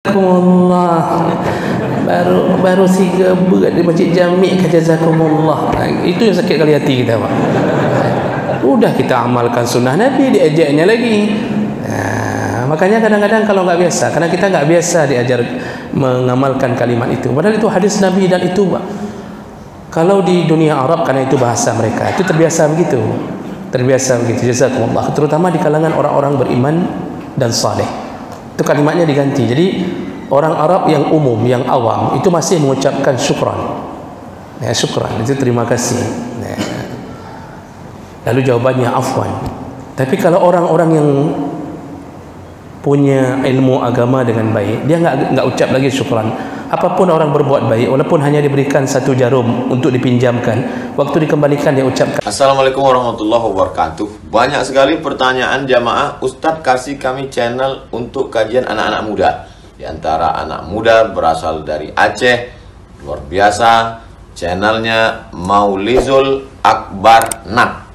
Jazakumullah. Baru 3 berat di Masjid Jami' ke jazakumullah. Itu yang sakit kali hati kita, Pak. Udah kita amalkan sunnah Nabi, diajaknya lagi. Makanya kadang-kadang kalau nggak biasa, karena kita nggak biasa diajar mengamalkan kalimat itu. Padahal itu hadis Nabi dan itu, Pak. Kalau di dunia Arab, karena itu bahasa mereka, itu terbiasa begitu. Terbiasa begitu. Jazakumullah. Terutama di kalangan orang-orang beriman dan saleh. Itu kalimatnya diganti. Jadi orang Arab yang umum, yang awam itu masih mengucapkan syukran. Ya, syukran itu terima kasih. Ya. Lalu jawabannya afwan. Tapi kalau orang-orang yang punya ilmu agama dengan baik, dia nggak ucap lagi syukran. Apapun orang berbuat baik, walaupun hanya diberikan 1 jarum untuk dipinjamkan, waktu dikembalikan dia ucapkan. Assalamualaikum warahmatullahi wabarakatuh. Banyak sekali pertanyaan jamaah, Ustadz kasih kami channel untuk kajian anak-anak muda. Di antara anak muda berasal dari Aceh, luar biasa, channelnya Maulizul Akbar Nak.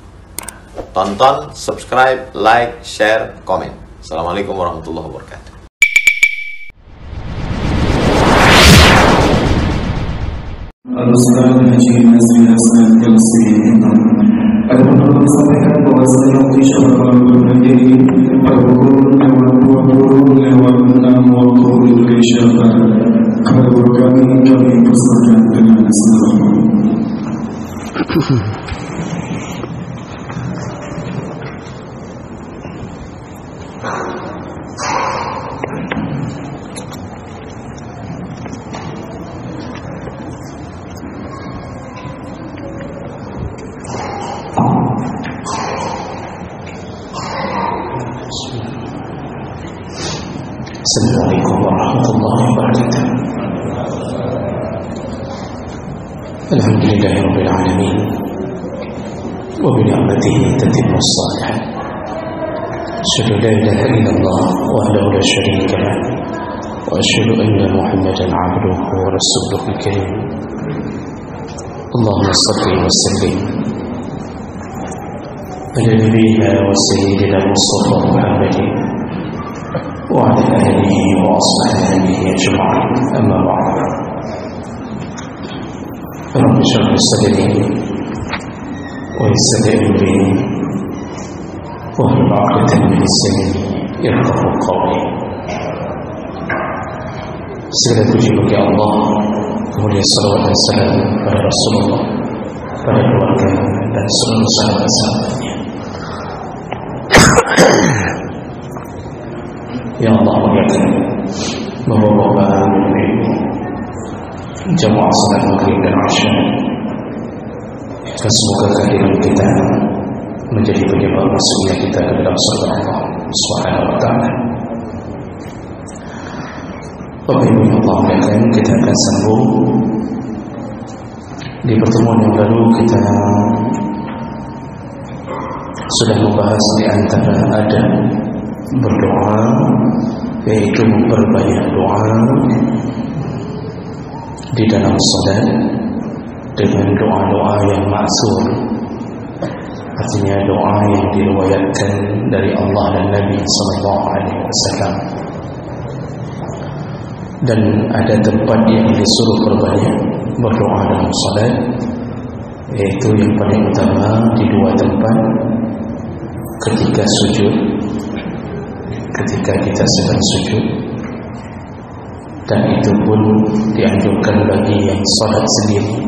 Tonton, subscribe, like, share, komen. Assalamualaikum warahmatullahi wabarakatuh. Al-Ustaz Haji Nazmi Hasan Kelsi, ada perlu disampaikan bahwasanya insya Allah kalau berdiri pada pukul 20:06 waktu Indonesia Barat, kepada kami persilakan dengan salam. Assalamualaikum warahmatullahi wabarakatuh. Alhamdulillahirabbil alamin. Wa bi ni'matihi tatimmu shalihat. Asyhadu an la ilaha illallah wahdahu la syarika lah wa asyhadu anna Muhammadan 'abduhu wa rasuluhul karim. Allahumma shalli wa sallim ala nabiyyina wa sayyidina Mustafa Muhammadin وعلى آله وأصحابه أجمعين أما بعد رب اشرح لي صدري ويسر لي أمري واحلل عقدة من لساني يفقهوا قولي. Segala puji bagi Allah, kemudian salawat dan salam pada Rasulullah, pada keluarga dan seluruh sahabat-sahabatnya. Ya Allah muliakan bapak-bapak dan ibu jamaah salat maghrib dan isya, dan semoga kehadiran kita menjadi penyebab masuknya kita ke dalam surga Allah Subhanahu wa taala. Bapak Ibu yang Allah muliakan, kita akan sambung. Di pertemuan yang lalu kita sudah membahas di antara adab berdoa, yaitu memperbanyak doa di dalam salat dengan doa-doa yang ma'sur, artinya doa yang diriwayatkan dari Allah dan Nabi SAW. Dan ada tempat yang disuruh perbanyak berdoa dalam salat, yaitu yang paling utama di 2 tempat: ketika sujud, ketika kita sedang sujud, dan itu pun dianjurkan bagi yang salat sendiri,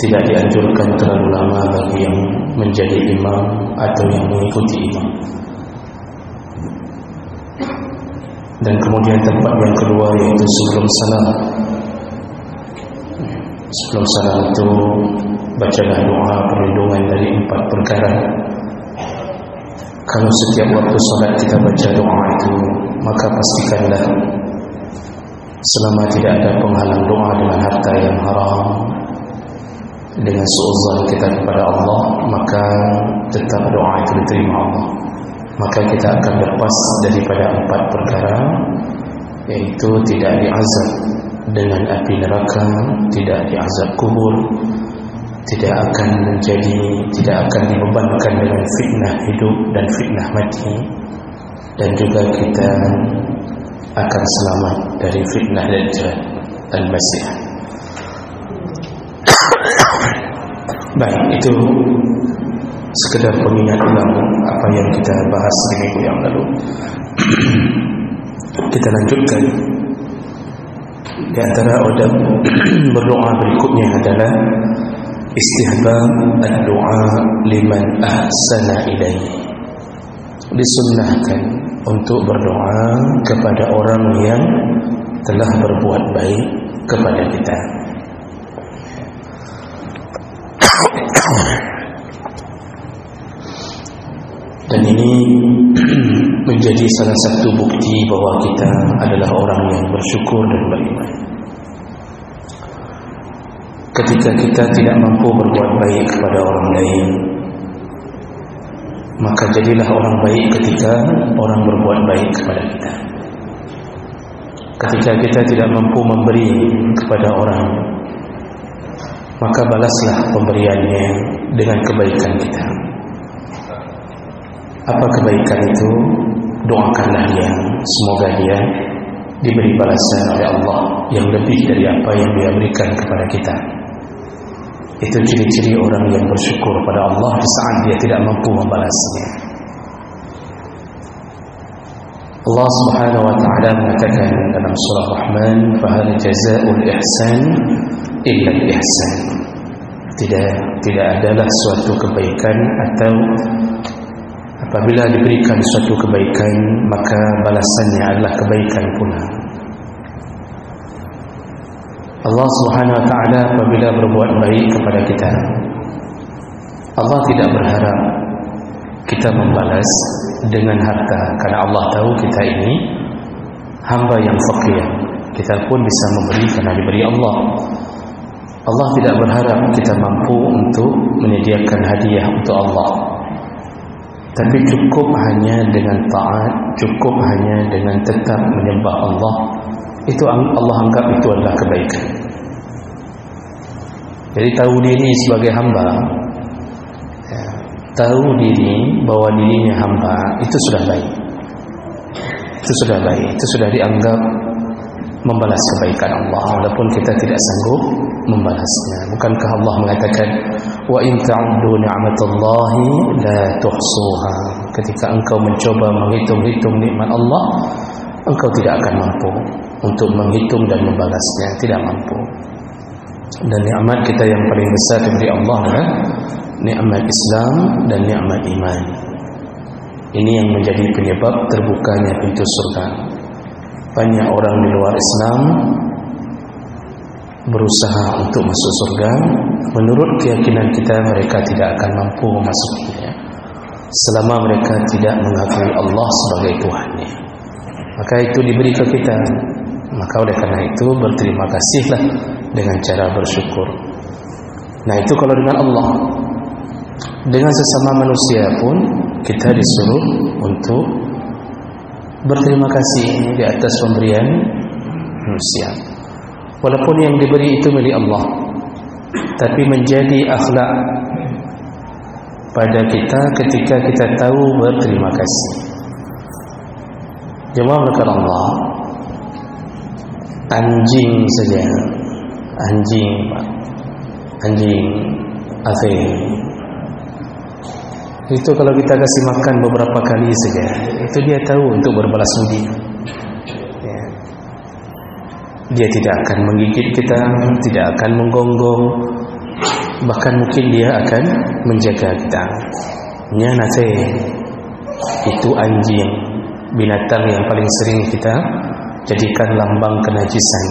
tidak dianjurkan terlalu lama bagi yang menjadi imam atau yang mengikuti imam. Dan kemudian tempat yang kedua yaitu sebelum salam. Sebelum salam itu bacalah doa perlindungan dari 4 perkara. Kalau setiap waktu salat kita baca doa itu, maka pastikanlah selama tidak ada penghalang doa dengan harta yang haram, dengan suudzon kita kepada Allah, maka tetap doa itu diterima Allah. Maka kita akan lepas daripada 4 perkara, yaitu tidak diazab dengan api neraka, tidak diazab kubur, tidak akan dibebankan dengan fitnah hidup dan fitnah mati, dan juga kita akan selamat dari fitnah Dajjal Al-Masih. Baik, itu sekedar pengingat ulang apa yang kita bahas di minggu yang lalu. Kita lanjutkan. Di antara adab berdoa berikutnya adalah istihbab ad-du'a liman ahsana ilaihi. Disunnahkan untuk berdoa kepada orang yang telah berbuat baik kepada kita. Dan ini menjadi salah satu bukti bahwa kita adalah orang yang bersyukur dan beriman. Ketika kita tidak mampu berbuat baik kepada orang lain, maka jadilah orang baik ketika orang berbuat baik kepada kita. Ketika kita tidak mampu memberi kepada orang, maka balaslah pemberiannya dengan kebaikan kita. Apa kebaikan itu? Doakanlah dia, semoga dia diberi balasan oleh Allah yang lebih dari apa yang dia berikan kepada kita. Itu ciri-ciri orang yang bersyukur pada Allah di saat dia tidak mampu membalasnya. Allah Subhanahu wa taala mengatakan dalam surah Rahman, "Fahal jazaa'ul ihsan illa al-ihsan." Tidak adalah suatu kebaikan atau apabila diberikan suatu kebaikan, maka balasannya adalah kebaikan pula. Allah Subhanahu wa taala apabila berbuat baik kepada kita, Allah tidak berharap kita membalas dengan harta, karena Allah tahu kita ini hamba yang fakir. Kita pun bisa memberi karena diberi Allah. Allah tidak berharap kita mampu untuk menyediakan hadiah untuk Allah, tapi cukup hanya dengan taat, cukup hanya dengan tetap menyembah Allah. Itu Allah anggap itu adalah kebaikan. Jadi tahu diri sebagai hamba, tahu diri bahwa dirinya hamba, itu sudah baik. Itu sudah baik. Itu sudah dianggap membalas kebaikan Allah, walaupun kita tidak sanggup membalasnya. Bukankah Allah mengatakan, wa in ta'uddu ni'matallahi la tuhsuha. Ketika engkau mencoba menghitung-hitung nikmat Allah, engkau tidak akan mampu untuk menghitung dan membalasnya, tidak mampu. Dan nikmat kita yang paling besar dari Allah adalah nikmat Islam dan nikmat iman. Ini yang menjadi penyebab terbukanya pintu surga. Banyak orang di luar Islam berusaha untuk masuk surga. Menurut keyakinan kita, mereka tidak akan mampu memasukinya selama mereka tidak mengakui Allah sebagai Tuhannya. Maka itu diberi ke kita. Maka oleh karena itu berterima kasihlah dengan cara bersyukur. Nah, itu kalau dengan Allah. Dengan sesama manusia pun kita disuruh untuk berterima kasih di atas pemberian manusia. Walaupun yang diberi itu milik Allah, tapi menjadi akhlak pada kita ketika kita tahu berterima kasih. Jemaah berkat Allah, anjing saja, anjing afei, itu kalau kita kasih makan beberapa kali saja, itu dia tahu untuk berbalas budi. Ya. Dia tidak akan menggigit kita, tidak akan menggonggong, bahkan mungkin dia akan menjaga kita. Nyanate, itu anjing, binatang yang paling sering kita jadikan lambang kenajisan.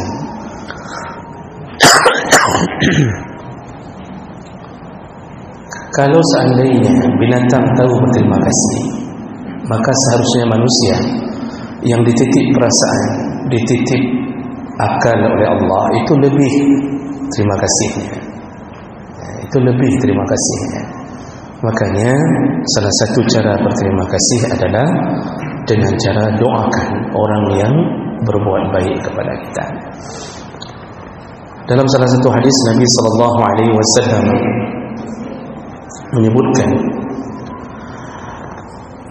Kalau seandainya binatang tahu berterima kasih, maka seharusnya manusia yang dititip perasaan, dititip akal oleh Allah, itu lebih terima kasihnya. Itu lebih terima kasihnya. Makanya salah satu cara berterima kasih adalah dengan cara doakan orang yang berbuat baik kepada kita. Dalam salah satu hadis Nabi sallallahu alaihi wasallam menyebutkan,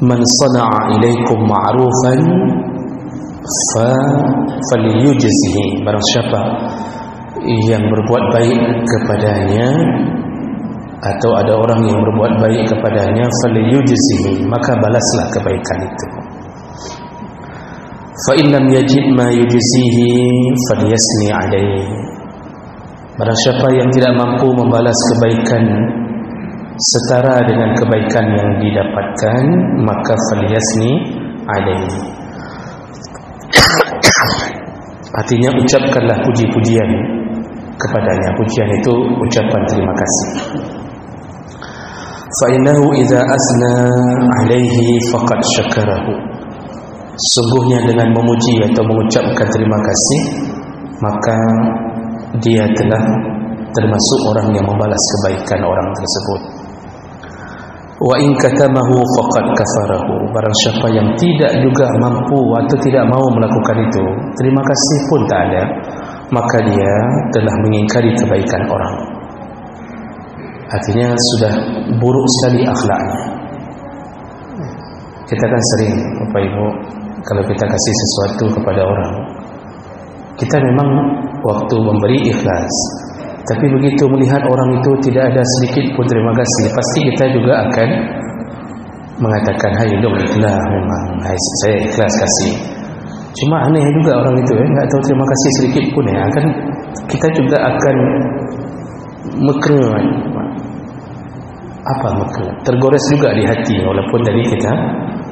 man sana'a ilaikum ma'rufan falyujzihi, barang siapa yang berbuat baik kepadanya atau ada orang yang berbuat baik kepadanya, falyujzihi, maka balaslah kebaikan itu. Fa in lam yajid ma yujzihi falyasni alaihi, barang siapa yang tidak mampu membalas kebaikan setara dengan kebaikan yang didapatkan, maka falyasni alaihi, artinya ucapkanlah puji-pujian kepadanya. Pujian itu ucapan terima kasih. Fa innahu idza asna alaihi faqad syakarahu, sungguhnya dengan memuji atau mengucapkan terima kasih, maka dia telah termasuk orang yang membalas kebaikan orang tersebut. Wa in katamahu faqad kafarahu, barang siapa yang tidak juga mampu atau tidak mau melakukan itu, terima kasih pun tak ada, maka dia telah mengingkari kebaikan orang. Artinya sudah buruk sekali akhlaknya. Kita kan sering, Bapak Ibu, kalau kita kasih sesuatu kepada orang, kita memang waktu memberi ikhlas, tapi begitu melihat orang itu tidak ada sedikit pun terima kasih, pasti kita juga akan mengatakan, hai dong ikhlas, memang hai, saya ikhlas kasih. Cuma aneh juga orang itu enggak tahu terima kasih sedikit pun kan kita juga akan mekre. Apa mekre? Tergores juga di hati walaupun tadi kita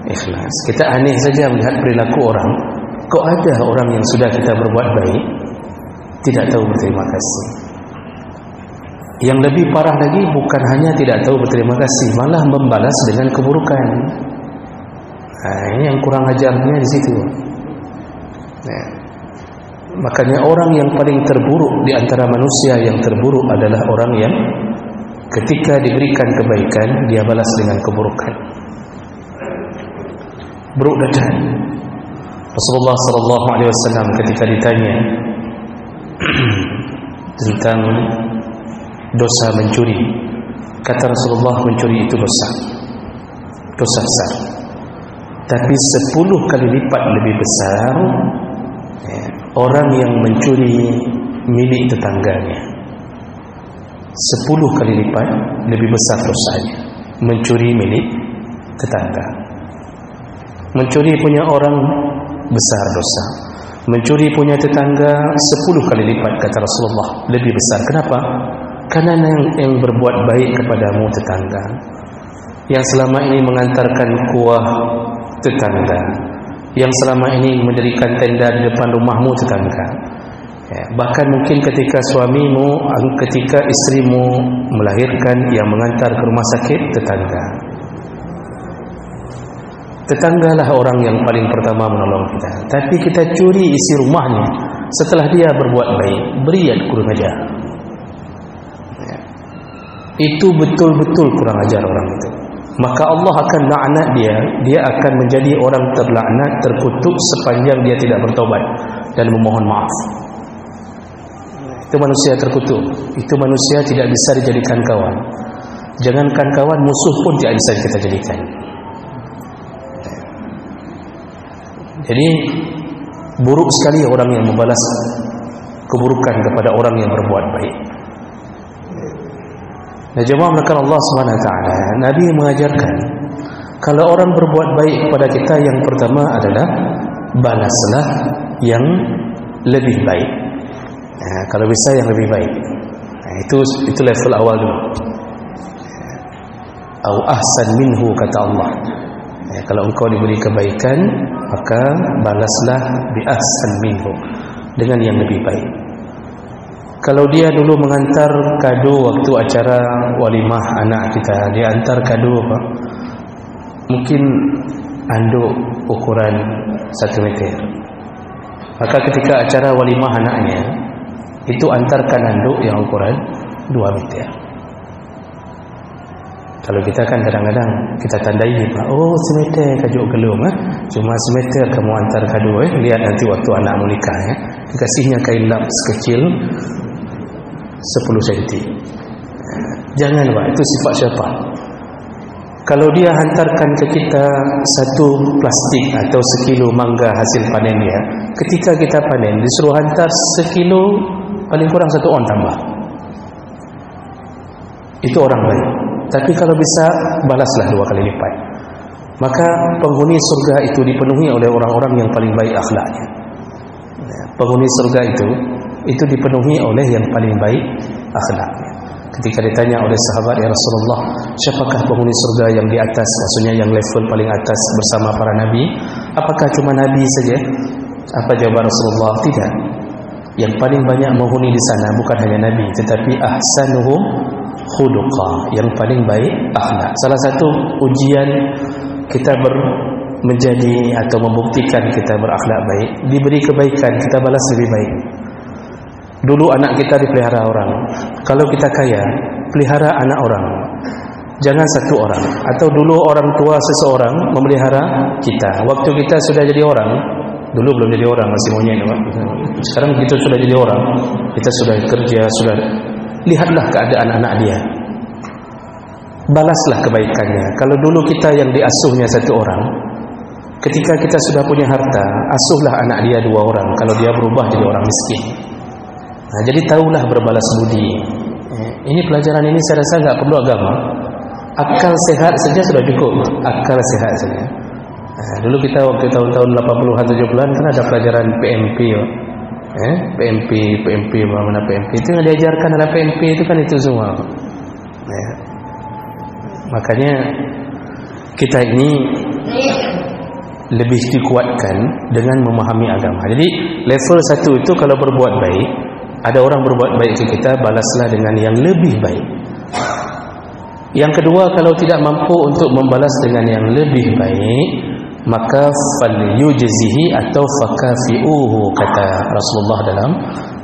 ikhlas. Kita aneh saja melihat perilaku orang. Kok ada orang yang sudah kita berbuat baik tidak tahu berterima kasih. Yang lebih parah lagi, bukan hanya tidak tahu berterima kasih, malah membalas dengan keburukan. Ini yang kurang ajarnya di situ. Makanya orang yang paling terburuk di antara manusia yang terburuk adalah orang yang ketika diberikan kebaikan dia balas dengan keburukan. Buruk dan Rasulullah sallallahu alaihi wasallam ketika ditanya tentang dosa mencuri, kata Rasulullah, mencuri itu dosa besar, tapi 10 kali lipat lebih besar orang yang mencuri milik tetangganya. 10 kali lipat lebih besar dosanya mencuri milik tetangga. Mencuri punya orang besar dosa, mencuri punya tetangga 10 kali lipat, kata Rasulullah, lebih besar. Kenapa? Karena yang berbuat baik kepadamu tetangga, yang selama ini mengantarkan kuah tetangga, yang selama ini mendirikan tenda di depan rumahmu tetangga, bahkan mungkin ketika suamimu, ketika istrimu melahirkan, yang mengantar ke rumah sakit tetangga. Tetanggalah orang yang paling pertama menolong kita, tapi kita curi isi rumahnya setelah dia berbuat baik, beriat kurang ajar. Itu betul-betul kurang ajar orang itu. Maka Allah akan laknat dia akan menjadi orang terlaknat, terkutuk sepanjang dia tidak bertaubat dan memohon maaf. Itu manusia terkutuk, itu manusia tidak bisa dijadikan kawan. Jangankan kawan, musuh pun tidak bisa kita jadikan. Jadi buruk sekali orang yang membalas keburukan kepada orang yang berbuat baik. Nah, jemaah melakukan Allah Subhanahu Wa Taala, Nabi mengajarkan kalau orang berbuat baik kepada kita, yang pertama adalah balaslah yang lebih baik. Nah, kalau bisa yang lebih baik. Nah, itu level awal dulu. Au ahsan minhu, kata Allah. Kalau engkau diberi kebaikan, maka balaslah bi ahsan minhu, dengan yang lebih baik. Kalau dia dulu mengantar kado waktu acara walimah anak kita, dia antar kado apa? Mungkin anduk ukuran 1 meter. Maka ketika acara walimah anaknya, itu antarkan anduk yang ukuran 2 meter. Kalau kita kan kadang-kadang kita tandai, oh semeter kajuk gelum, cuma semeter kamu antar kado, lihat nanti waktu anakmu nikah, dikasihnya kain lap sekecil 10 cm. Jangan, Pak, itu sifat syaitan. Kalau dia hantarkan ke kita 1 plastik atau 1 kilo mangga hasil panen dia, ketika kita panen disuruh hantar 1 kilo, paling kurang 1 on tambah. Itu orang baik. Tapi kalau bisa, balaslah 2 kali lipat. Maka penghuni surga itu dipenuhi oleh orang-orang yang paling baik akhlaknya. Penghuni surga itu dipenuhi oleh yang paling baik akhlaknya. Ketika ditanya oleh sahabat, ya Rasulullah, siapakah penghuni surga yang di atas, maksudnya yang level paling atas bersama para nabi? Apakah cuma nabi saja? Apa jawaban Rasulullah? Tidak. Yang paling banyak menghuni di sana bukan hanya nabi, tetapi ahsanuhum khuluqa, yang paling baik akhlak. Salah satu ujian kita menjadi atau membuktikan kita berakhlak baik, diberi kebaikan kita balas lebih baik. Dulu anak kita dipelihara orang. Kalau kita kaya, pelihara anak orang, jangan 1 orang. Atau dulu orang tua seseorang memelihara kita. Waktu kita sudah jadi orang, dulu belum jadi orang, masih monyet. Sekarang kita sudah jadi orang, kita sudah kerja, sudah, lihatlah keadaan anak dia, balaslah kebaikannya. Kalau dulu kita yang diasuhnya 1 orang, ketika kita sudah punya harta, asuhlah anak dia 2 orang. Kalau dia berubah jadi orang miskin. Nah, jadi tahulah berbalas budi. Ini pelajaran ini saya rasa enggak perlu agama. Akal sehat saja sudah cukup. Akal sehat saja. Nah, dulu kita waktu tahun-tahun 80-an 70-an kan ada pelajaran PMP. PMP mana PMP itu yang diajarkan dalam PMP itu kan itu semua. Makanya kita ini lebih dikuatkan dengan memahami agama. Jadi level 1 itu kalau berbuat baik, ada orang berbuat baik ke kita, balaslah dengan yang lebih baik. Yang kedua, kalau tidak mampu untuk membalas dengan yang lebih baik, maka falyujzihi atau fakafi'uhu, kata Rasulullah dalam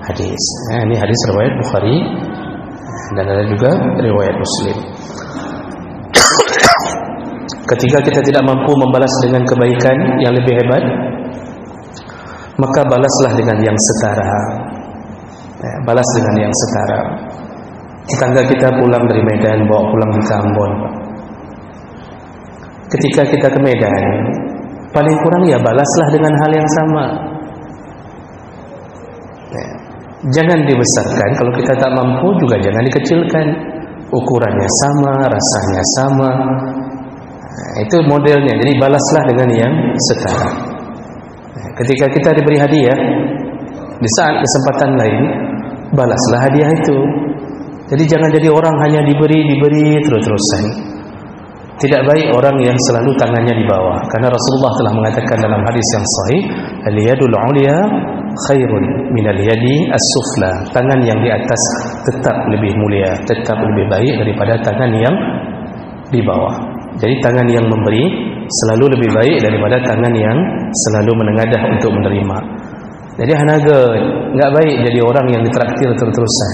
hadis. Ini hadis riwayat Bukhari dan ada juga riwayat Muslim. Ketika kita tidak mampu membalas dengan kebaikan yang lebih hebat, maka balaslah dengan yang setara. Balas dengan yang setara. Tetangga kita pulang dari Medan, bawa pulang di Ambon. Ketika kita ke Medan, paling kurang ya balaslah dengan hal yang sama. Jangan dibesarkan. Kalau kita tak mampu juga jangan dikecilkan. Ukurannya sama, rasanya sama. Itu modelnya. Jadi balaslah dengan yang setara. Ketika kita diberi hadiah, di saat kesempatan lain, balaslah hadiah itu. Jadi jangan jadi orang hanya diberi terus-terusan. Tidak baik orang yang selalu tangannya di bawah. Karena Rasulullah telah mengatakan dalam hadis yang sahih, al-yadul 'ulya khairun minal yadi as-sufla. Tangan yang di atas tetap lebih mulia, tetap lebih baik daripada tangan yang di bawah. Jadi tangan yang memberi selalu lebih baik daripada tangan yang selalu menengadah untuk menerima. Jadi hanaga, enggak baik jadi orang yang ditraktir terus-terusan.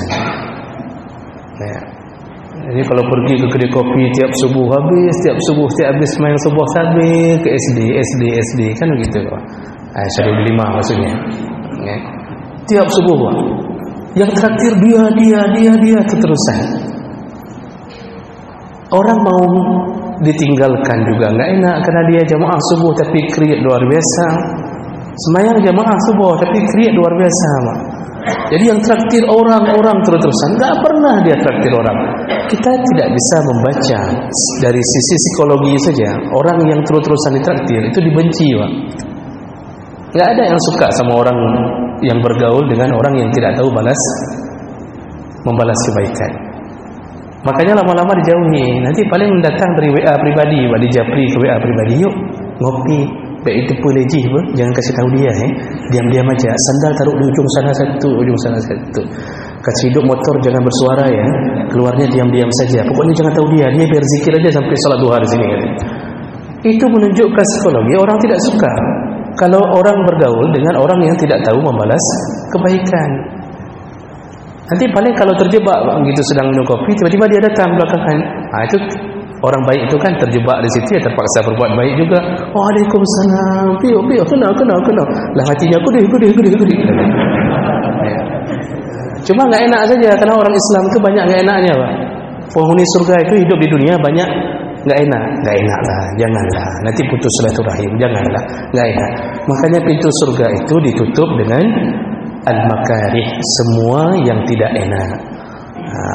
Jadi kalau pergi ke kedai kopi tiap subuh habis main subuh sampai ke SD kan begitu. Syarul 5 maksudnya. Tiap subuh yang traktir dia terus-terusan. Orang mau ditinggalkan juga enggak enak karena dia jamaah subuh tapi kriat luar biasa. Semayang jamaah subuh tapi kriat luar biasa. Jadi yang traktir orang terus-terusan, enggak pernah dia traktir orang. Kita tidak bisa membaca dari sisi psikologi saja. Orang yang terus-terusan ditraktir itu dibenci, Pak. Enggak ada yang suka sama orang yang bergaul dengan orang yang tidak tahu membalas kebaikan. Makanya lama-lama dijauhi. Nanti paling datang dari WA pribadi, Pak, di japri ke WA pribadi, yuk ngopi. Baik itu pelejih, jangan kasih tahu dia, diam-diam aja. Sandal taruh di ujung sana satu. Kasih hidup motor jangan bersuara ya. Keluarnya diam-diam saja. Pokoknya jangan tahu dia biar zikir aja sampai salat duha di sini. Itu menunjukkan psikologi orang tidak suka kalau orang bergaul dengan orang yang tidak tahu membalas kebaikan. Nanti paling kalau terjebak begitu sedang minum kopi, tiba-tiba dia datang belakangan. Itu orang baik itu kan terjebak di situ, ya terpaksa berbuat baik juga. Waalaikumsalam. Pio, kenal. Lah hatinya gede. Cuma enggak enak saja karena orang Islam itu banyak enggak enaknya, Pak. Penghuni surga itu hidup di dunia banyak Enggak enak lah, janganlah. Nanti putus silaturahim, janganlah. Enggak enak. Makanya pintu surga itu ditutup dengan al-makarih, semua yang tidak enak.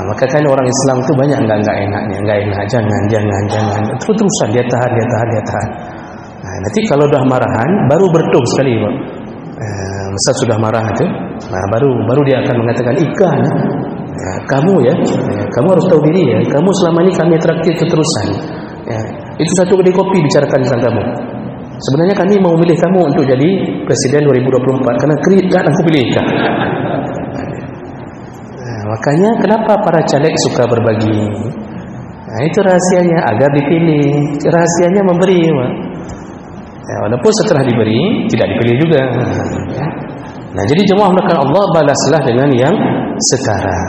Maka kan orang Islam tu banyak enggak enaknya, enggak enak, jangan. Terus-terusan dia tahan. Nanti kalau dah marahan baru bertung sekali, Pak. Masa sudah marah tu, baru dia akan mengatakan ikan. Kamu kamu harus tahu diri ya. Kamu selama ini kami traktir keterusan. Itu satu kedai kopi bicarakan tentang kamu. Sebenarnya kami mau milih kamu untuk jadi presiden 2024 karena kredit kan aku pilih kan. Makanya kenapa para caleg suka berbagi? Itu rahasianya agar dipilih. Rahasianya memberi, Pak. Walaupun setelah diberi tidak dipilih juga. Nah, jadi jemaah melakukan Allah balaslah dengan yang setara.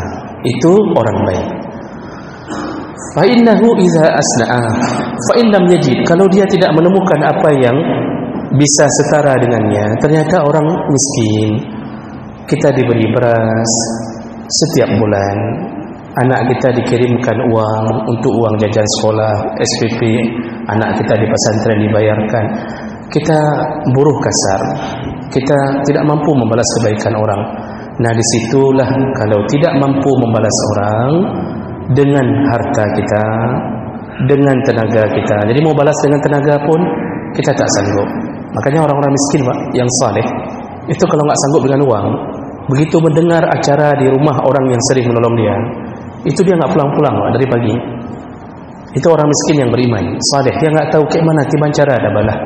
Itu orang baik. Fa innahu idza asna'a fa in lam yajid, kalau dia tidak menemukan apa yang bisa setara dengannya, ternyata orang miskin, kita diberi beras setiap bulan, anak kita dikirimkan uang untuk uang jajan sekolah, SPP, anak kita di pesantren dibayarkan, kita buruh kasar, kita tidak mampu membalas kebaikan orang. Nah, disitulah kalau tidak mampu membalas orang dengan harta kita, dengan tenaga kita. Jadi mau balas dengan tenaga pun kita tak sanggup. Makanya orang-orang miskin, Pak, yang saleh itu kalau nggak sanggup dengan uang, begitu mendengar acara di rumah orang yang sering menolong dia, itu dia nggak pulang-pulang, Pak, dari pagi. Itu orang miskin yang beriman, saleh. Dia nggak tahu kayak mana tiban cara ada balas.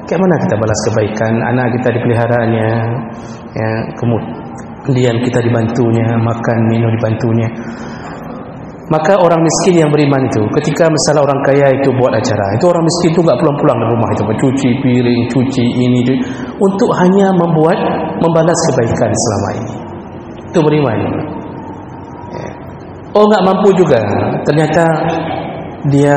Kayak mana kita balas kebaikan, anak kita dipeliharaannya, ya, kemudian kita dibantunya, makan, minum dibantunya. Maka orang miskin yang beriman itu, ketika misalnya orang kaya itu buat acara, itu orang miskin itu enggak pulang-pulang dari rumah itu, mencuci piring, cuci ini, untuk hanya membalas kebaikan selama ini. Itu beriman. Oh, enggak mampu juga, ternyata dia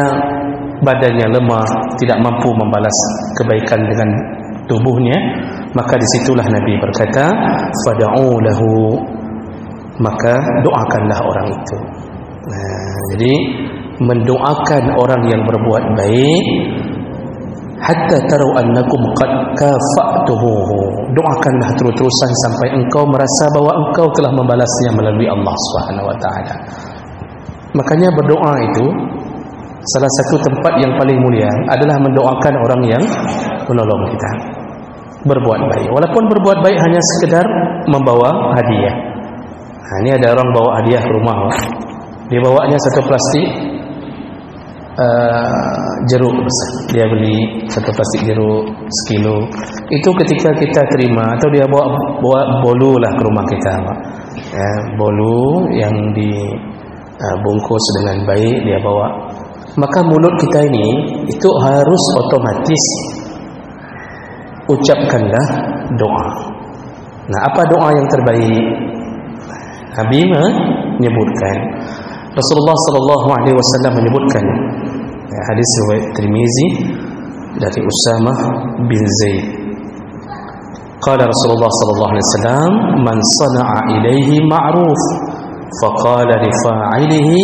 badannya lemah, tidak mampu membalas kebaikan dengan tubuhnya, maka disitulah Nabi berkata, fad'u lahu, maka doakanlah orang itu. Nah, jadi mendoakan orang yang berbuat baik hatta taru annakum qad kafa'tuhu, doakanlah terus-terusan sampai engkau merasa bahwa engkau telah membalasnya melalui Allah Subhanahu wa taala. Makanya berdoa itu salah satu tempat yang paling mulia adalah mendoakan orang yang menolong kita, berbuat baik. Walaupun berbuat baik hanya sekedar membawa hadiah. Nah, ini ada orang bawa hadiah ke rumah, dia bawanya satu plastik jeruk besar. Dia beli satu plastik jeruk sekilo. Itu ketika kita terima, atau dia bawa bolu lah ke rumah kita, ya, bolu yang dibungkus dengan baik dia bawa. Maka mulut kita ini itu harus otomatis ucapkanlah doa. Nah, apa doa yang terbaik? Nabi menyebutkan, Rasulullah sallallahu alaihi wasallam menyebutkan, hadis riwayat Tirmizi dari Usamah bin Zaid. Qala Rasulullah sallallahu alaihi wasallam, man sana'a ilaihi ma'ruf faqala li fa'ilihi,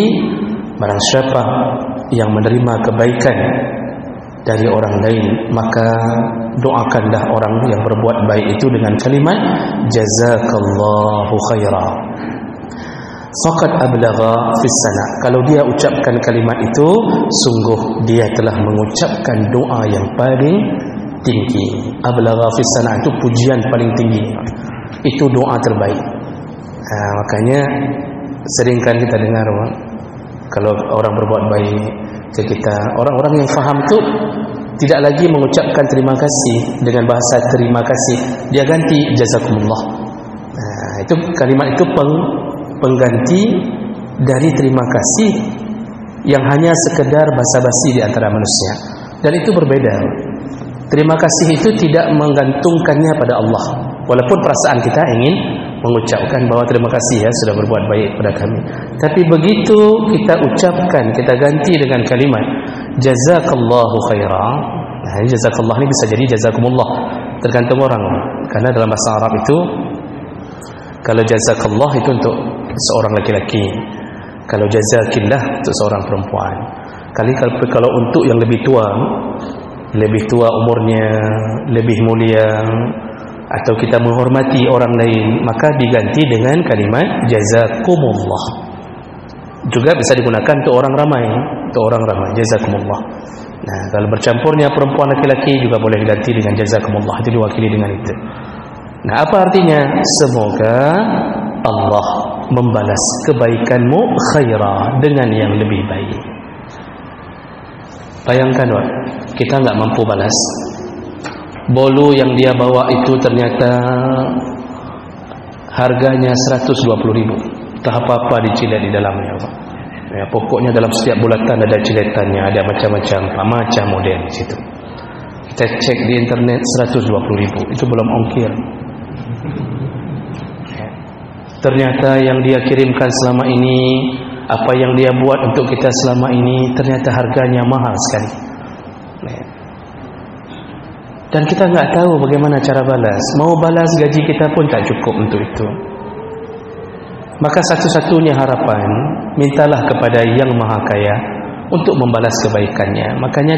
barang siapa yang menerima kebaikan dari orang lain, maka doakanlah orang yang berbuat baik itu dengan kalimat jazakallahu khaira. Faqad ablagha fis sana, kalau dia ucapkan kalimat itu, sungguh dia telah mengucapkan doa yang paling tinggi. Ablagha fis sana itu pujian paling tinggi, itu doa terbaik. Makanya seringkan kita dengar, kalau orang berbuat baik ke kita, orang-orang yang faham itu tidak lagi mengucapkan terima kasih dengan bahasa terima kasih, dia ganti jazakumullah. Itu kalimat itu pengganti dari terima kasih yang hanya sekedar basa-basi di antara manusia, dan itu berbeda. Terima kasih itu tidak menggantungkannya pada Allah, walaupun perasaan kita ingin mengucapkan bahwa terima kasih ya sudah berbuat baik pada kami, tapi begitu kita ucapkan, kita ganti dengan kalimat jazakallahu khaira. Nah, jazakallah ini bisa jadi jazakumullah, tergantung orang, karena dalam bahasa Arab itu kalau jazakallah itu untuk seorang laki-laki, kalau jazakillah untuk seorang perempuan. Kalau untuk yang lebih tua umurnya, lebih mulia, atau kita menghormati orang lain, maka diganti dengan kalimat jazakumullah. Juga bisa digunakan untuk orang ramai, jazakumullah. Nah, kalau bercampurnya perempuan laki-laki juga boleh diganti dengan jazakumullah, itu diwakili dengan itu. Nah, apa artinya? Semoga Allah membalas kebaikanmu khaira, dengan yang lebih baik. Bayangkan, Wak, kita nggak mampu balas. Bolu yang dia bawa itu ternyata harganya 120.000. Tak apa-apa dicilet di dalamnya, Wak. Ya, pokoknya dalam setiap bulatan ada ciletannya, ada macam-macam model di situ. Kita cek di internet 120.000, itu belum ongkir. Ternyata yang dia kirimkan selama ini, apa yang dia buat untuk kita selama ini, ternyata harganya mahal sekali. Dan kita nggak tahu bagaimana cara balas. Mau balas gaji kita pun tak cukup untuk itu. Maka satu-satunya harapan, mintalah kepada Yang Maha Kaya untuk membalas kebaikannya. Makanya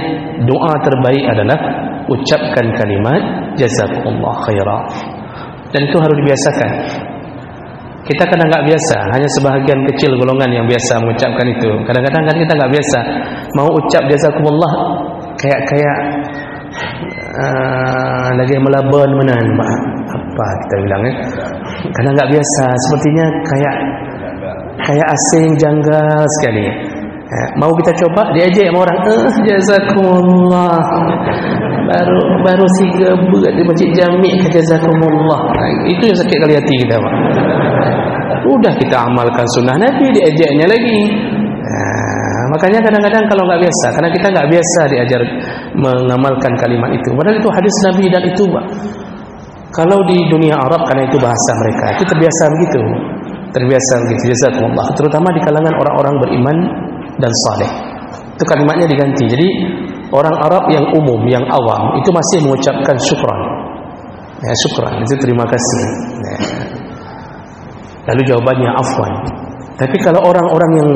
doa terbaik adalah ucapkan kalimat jazakumullah khairah. Dan itu harus dibiasakan. Kita kadang nggak biasa, hanya sebahagian kecil golongan yang biasa mengucapkan itu. Kadang-kadang kan kita nggak biasa, mau ucap jazakumullah kayak lagi melaban menan, apa kita bilang ya? Kadang nggak biasa, sepertinya kayak asing, janggal sekali. Mau kita coba, diajak sama orang, jazakumullah. Baru siga berat di masjid Jami' ke jazakumullah. Itu yang sakit kali hati kita, Pak. Udah kita amalkan sunnah Nabi, diajaknya lagi. Makanya kadang-kadang kalau nggak biasa, karena kita nggak biasa diajar mengamalkan kalimat itu. Padahal itu hadis Nabi dan itu, Pak. Kalau di dunia Arab, karena itu bahasa mereka, itu terbiasa begitu. Jazakumullah. Terutama di kalangan orang-orang beriman dan saleh. Itu kalimatnya diganti. Jadi orang Arab yang umum, yang awam, itu masih mengucapkan syukran. Ya, syukran, itu terima kasih. Ya. Lalu jawabannya afwan. Tapi kalau orang-orang yang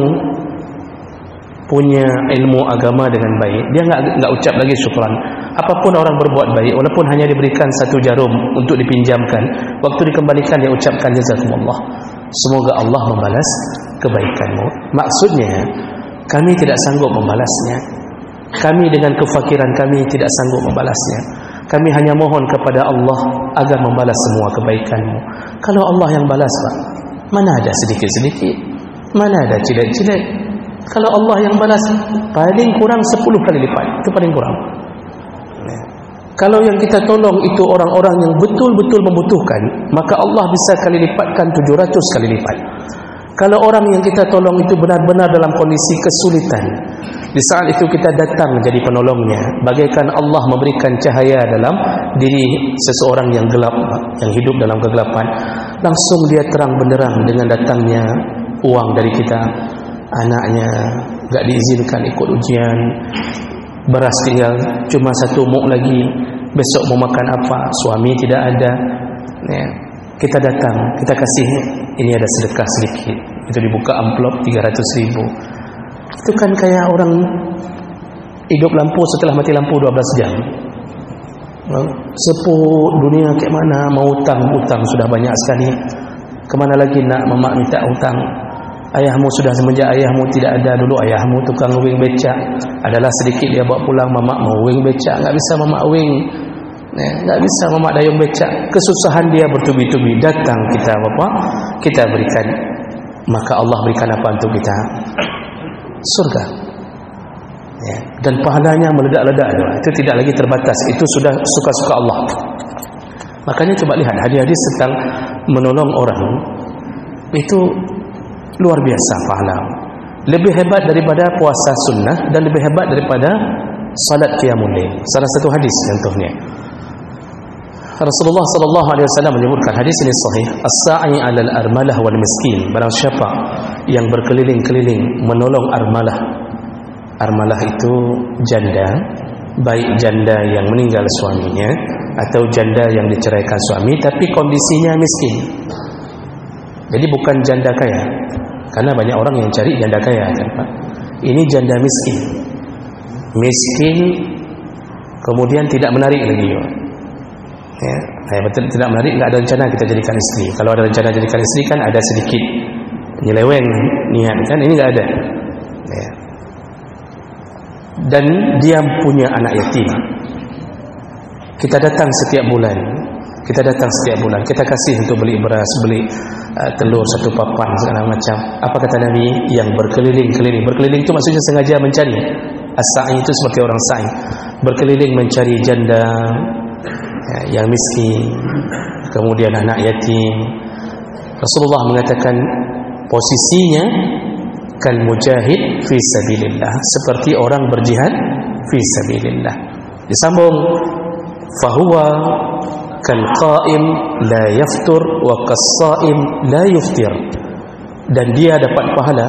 punya ilmu agama dengan baik, dia enggak ucap lagi syukran. Apapun orang berbuat baik, walaupun hanya diberikan satu jarum untuk dipinjamkan, waktu dikembalikan dia ucapkan jazakumullah. Semoga Allah membalas kebaikanmu. Maksudnya, kami tidak sanggup membalasnya. Kami dengan kefakiran kami tidak sanggup membalasnya. Kami hanya mohon kepada Allah agar membalas semua kebaikanmu. Kalau Allah yang balas, Pak, mana ada sedikit-sedikit, mana ada cilet-cilet. Kalau Allah yang balas, paling kurang 10 kali lipat. Itu paling kurang. Kalau yang kita tolong itu orang-orang yang betul-betul membutuhkan, maka Allah bisa kali lipatkan 700 kali lipat. Kalau orang yang kita tolong itu benar-benar dalam kondisi kesulitan, di saat itu kita datang menjadi penolongnya, bagaikan Allah memberikan cahaya dalam diri seseorang yang gelap, yang hidup dalam kegelapan. Langsung dia terang benderang dengan datangnya uang dari kita. Anaknya enggak diizinkan ikut ujian, beras tinggal cuma 1 muk lagi, besok mau makan apa, suami tidak ada. Ya, kita datang, kita kasih, ini ada sedekah sedikit, itu dibuka amplop 300.000. Itu kan kayak orang hidup lampu setelah mati lampu 12 jam. Seput dunia kayak mana, mau utang sudah banyak sekali. Kemana lagi nak mamak minta utang? Ayahmu sudah, semenjak ayahmu tidak ada, dulu ayahmu tukang wing becak, adalah sedikit dia bawa pulang, mamak mau wing becak, enggak bisa mamak wing. Enggak bisa mamak dayung becak. Kesusahan dia bertubi-tubi, datang kita Bapak, kita berikan. Maka Allah berikan apa untuk kita? Surga. Ya, dan pahalanya meledak-ledak. Itu tidak lagi terbatas, itu sudah suka-suka Allah. Makanya coba lihat hadis-hadis tentang menolong orang, itu luar biasa pahala. Lebih hebat daripada puasa sunnah dan lebih hebat daripada salat qiyamul lail. Salah satu hadis contohnya, Rasulullah sallallahu alaihi wasallam menyebutkan, hadis ini sahih, as-sa'i 'alal armalah wal miskin. Barang siapa yang berkeliling-keliling menolong armalah. Armalah itu janda, baik janda yang meninggal suaminya atau janda yang diceraikan suami tapi kondisinya miskin. Jadi bukan janda kaya, karena banyak orang yang cari janda kaya kan, Pak. Ini janda miskin. miskin, kemudian tidak menarik lagi. Ya, betul, tidak menarik, nggak ada rencana kita jadikan istri. Kalau ada rencana jadikan istri kan ada sedikit nyeleweng niat kan, ini nggak ada. Ya. Dan dia punya anak yatim. Kita datang setiap bulan, kita kasih untuk beli beras, beli telur satu papan segala macam. Apa kata Nabi? Yang berkeliling-keliling. Berkeliling itu maksudnya sengaja mencari. As-sa'i itu seperti orang sa'i, berkeliling mencari janda yang miskin, kemudian anak yatim. Rasulullah mengatakan posisinya kal mujahid fi sabilillah, seperti orang berjihad fi sabilillah. Disambung, fahuwa kal qa'im la yaftur wa kas-sha'im la yuftir. Dan dia dapat pahala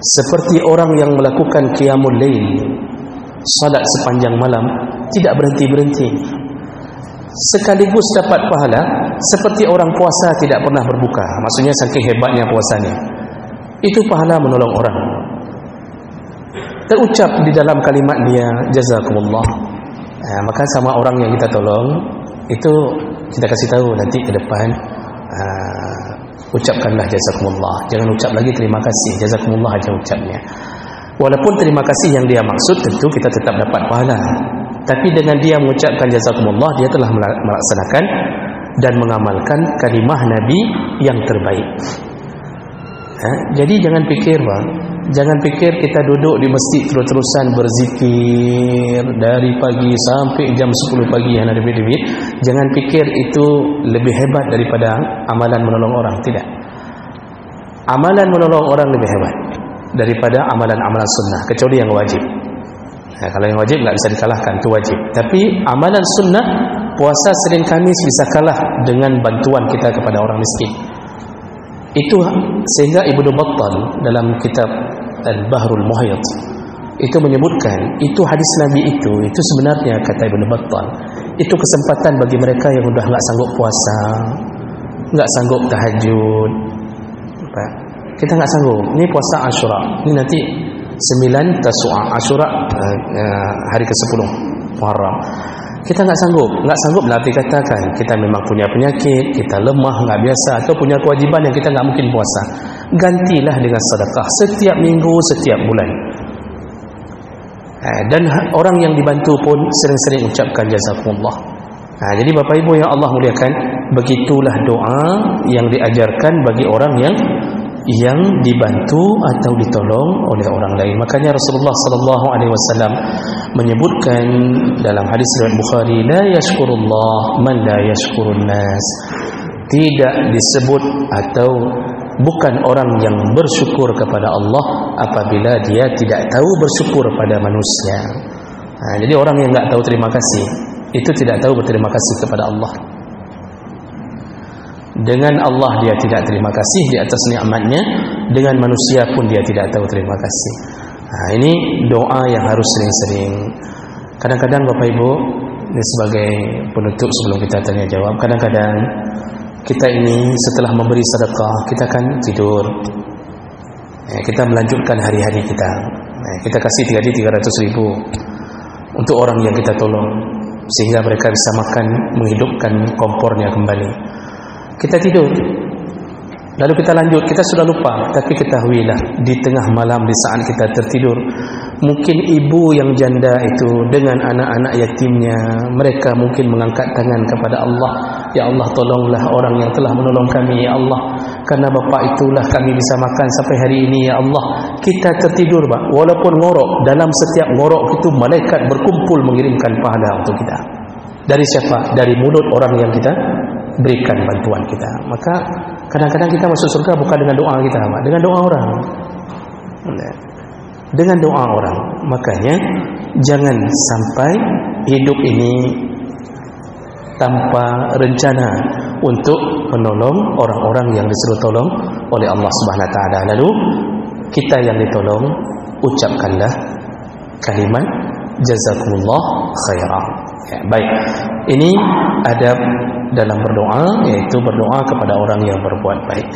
seperti orang yang melakukan qiyamul lail, salat sepanjang malam, tidak berhenti-berhenti. Sekaligus dapat pahala seperti orang puasa tidak pernah berbuka. Maksudnya saking hebatnya puasanya. Itu pahala menolong orang. Terucap di dalam kalimat dia jazakumullah. Maka sama orang yang kita tolong itu kita kasih tahu nanti ke depan, ucapkanlah jazakumullah. Jangan ucap lagi terima kasih, jazakumullah aja ucapnya. Walaupun terima kasih yang dia maksud, tentu kita tetap dapat pahala. Tapi dengan dia mengucapkan jazakumullah, dia telah melaksanakan dan mengamalkan kalimah Nabi yang terbaik. Jadi jangan pikir kita duduk di masjid terus-terusan berzikir dari pagi sampai jam 10 pagi yang ada duit. Jangan pikir itu lebih hebat daripada amalan menolong orang. Tidak. Amalan menolong orang lebih hebat daripada amalan-amalan sunnah, kecuali yang wajib. Kalau yang wajib nggak bisa dikalahkan, itu wajib. Tapi amalan sunnah, puasa Senin Kamis bisa kalah dengan bantuan kita kepada orang miskin. Itu sehingga Ibnu Battal dalam kitab Al-Bahrul Muhayt itu menyebutkan, itu hadis Nabi itu sebenarnya, kata Ibnu Battal, itu kesempatan bagi mereka yang sudah nggak sanggup puasa, nggak sanggup tahajud. Kita nggak sanggup. Ini puasa Asyura, ini nanti 9 Tasu'a, Asyura hari ke-10 Muharram. Kita nggak sanggup berarti katakan kita memang punya penyakit, kita lemah, nggak biasa, atau punya kewajiban yang kita nggak mungkin puasa. Gantilah dengan sedekah setiap minggu, setiap bulan. Dan orang yang dibantu pun sering-sering ucapkan jazakumullah. Jadi Bapak Ibu yang Allah muliakan, begitulah doa yang diajarkan bagi orang yang dibantu atau ditolong oleh orang lain. Makanya Rasulullah sallallahu alaihi wasallam menyebutkan dalam hadis riwayat Bukhari, la yashkurullah man la yashkurun nas. Tidak disebut atau bukan orang yang bersyukur kepada Allah apabila dia tidak tahu bersyukur pada manusia. Jadi orang yang enggak tahu terima kasih itu tidak tahu berterima kasih kepada Allah. Dengan Allah dia tidak terima kasih di atas nikmatnya, dengan manusia pun dia tidak tahu terima kasih. Ini doa yang harus sering-sering. Kadang-kadang Bapak Ibu, ini sebagai penutup sebelum kita tanya jawab, kadang-kadang kita ini setelah memberi sedekah, kita kan tidur, kita melanjutkan hari-hari kita, kita kasih 300.000 untuk orang yang kita tolong, sehingga mereka bisa makan, menghidupkan kompornya kembali. Kita tidur, lalu kita lanjut, kita sudah lupa. Tapi ketahuilah, di tengah malam, di saat kita tertidur, mungkin ibu yang janda itu dengan anak-anak yatimnya, mereka mungkin mengangkat tangan kepada Allah. Ya Allah, tolonglah orang yang telah menolong kami, ya Allah, karena bapak itulah kami bisa makan sampai hari ini, ya Allah. Kita tertidur, Pak, walaupun ngorok, dalam setiap ngorok itu malaikat berkumpul mengirimkan pahala untuk kita. Dari siapa? Dari mulut orang yang kita berikan bantuan kita. Maka kadang-kadang kita masuk surga bukan dengan doa kita, Pak, dengan doa orang. Dengan doa orang. Makanya jangan sampai hidup ini tanpa rencana untuk menolong orang-orang yang disuruh tolong oleh Allah Subhanahu wa taala. Lalu kita yang ditolong, ucapkanlah kalimat jazakumullah khairan. Baik. Ini adab dalam berdoa, yaitu berdoa kepada orang yang berbuat baik.